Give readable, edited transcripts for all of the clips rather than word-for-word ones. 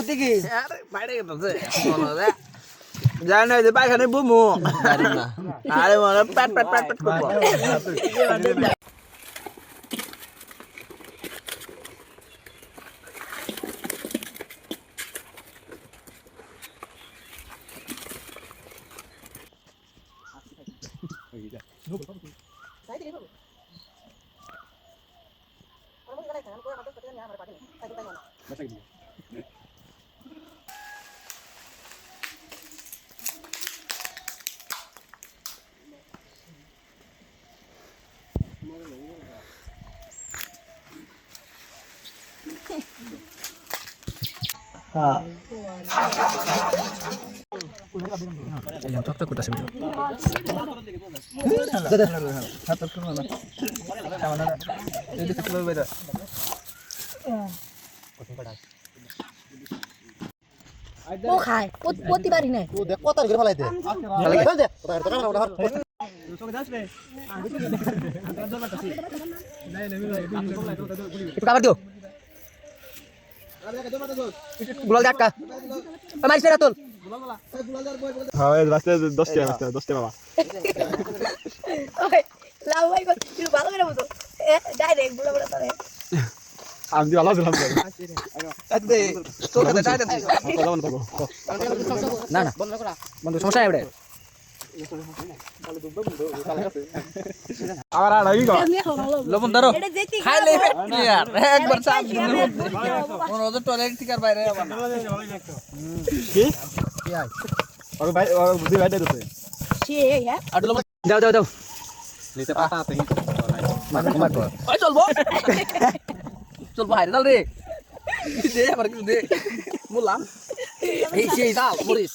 কি বাইরে গেছে জানে যে পায়খানে বুমু আরে মনে প্যাট প্যাট প্যাট প্যাট করবো ও খায় প্রতিবারই নাই ও দেখ কত করে ফলাইতে কাবার দিও গুলাল ডাক্কা মারিস না তোল হ্যাঁ এই রাস্তায় 10 টাকা বাবা ওই লাউ ভাই কত ভালো করে বলো ডাইরেক্ট বলে বলে তারে আমি ভালো দিলাম দে তোর কাছে ডাইরেক্ট না না বন্ধু সমস্যা নাই ওটা আবার আর আগে গো লবণ ধরো খাইলে ক্লিয়ার একবার চাপ দিন ওর ওদের টয়লেট থেকে আর বাইরে আবার কি কি আই ওর ভাই ওর বুদ্ধি ভাই দিতে সে হ্যাঁ আর লবণ দাও দাও দাও নিতে পাতা আছে মার ওই চলবো চলবো হাইরে দাও রে দে আবার কিছু দে বললাম এই সেই দাও মরিস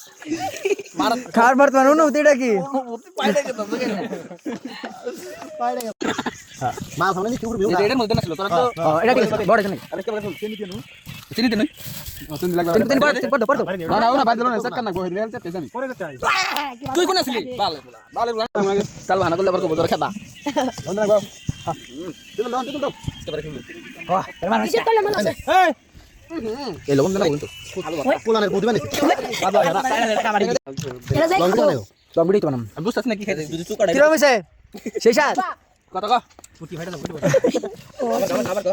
মার খার বর্তমান অনুভূতিটা কি পাইড়ে গেল তো কেন পাইড়ে মা সামনে কি উপর ভিউ এটার মধ্যে না ছিল তোরা তো এটা কি বড় এখানে আরে কি বলে চিনি দেন চিনি লাগবে চিনি পড় পড় না না না বাদ দিলো না চেক করনা গোহিল রেল চেক জানি পরে যাই তুই কোন আসলি ভালো ভালো চাল বাহানা করলে আবার কবুতর খেতা বন্ধ গো দিল দাও বাহ এর কিসের করলে মনে আছে এই এই লবণ দেনা বলতো পোলানের বুদ্ধি বানিয়েছে এরা যাই সব ভিডিও তো বানাম আমি বুঝতাছ না কি খাইতে যদি চুকাড়া কিরম হইছে শেষা কত কো পুটি ভাইটা পুটি আবার কো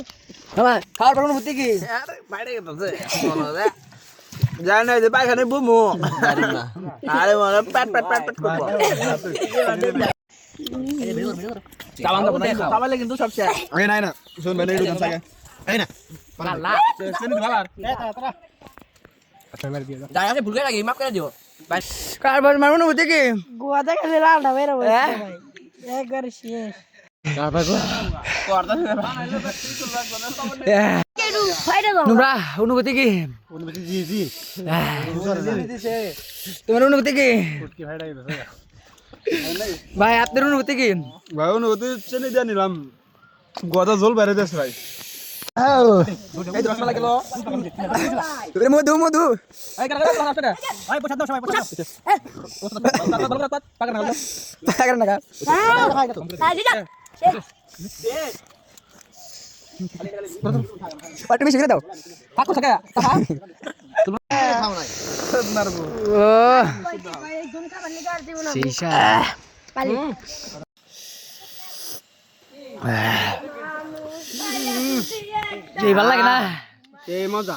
বাবা খাওয়ার পর অনুভূতি কি আরে বাইরে গেছে মনে জানে যে পায়খানে বুমু আরে মনে প্যাট প্যাট প্যাট প্যাট করবো চাবান দাও না চাবালে কিন্তু সব শেষ আগে নাই না শুন ভাই একটু জানসা এই না পালা শুনি ভালো আর আচ্ছা মেরে দিয়ে যাই আছে ভুল করে লাগি মাফ করে দিও ভাই কারবার মার অনুভূতি কি গোয়া থেকে লালটা বের হবে ভাই একবার শেষ কারবার গো করদা কেডু ফাইটা দাও তোমরা অনুভূতি কি অনুমতি জি জি তোমার অনুভূতি কি কি ভাইডা গেছে ভাই আপনার অনুভূতি কি ভাই অনুভূতি চেনে দিয়ে নিলাম গদা জল বাইরে দেশ ভাই এই দশ মালা কিলো মধু মধু এই কারা কারা আসছে না ভাই পছন্দ সবাই পছন্দ পাকা না পাকা না হ্যাঁ দিদা পাটি বেশি করে দাও পাকো থাকা খাও নাই নারবো ও একজন খাবার নিয়ে আর দিব না শিশা পালি এই ভালো লাগে না এই মজা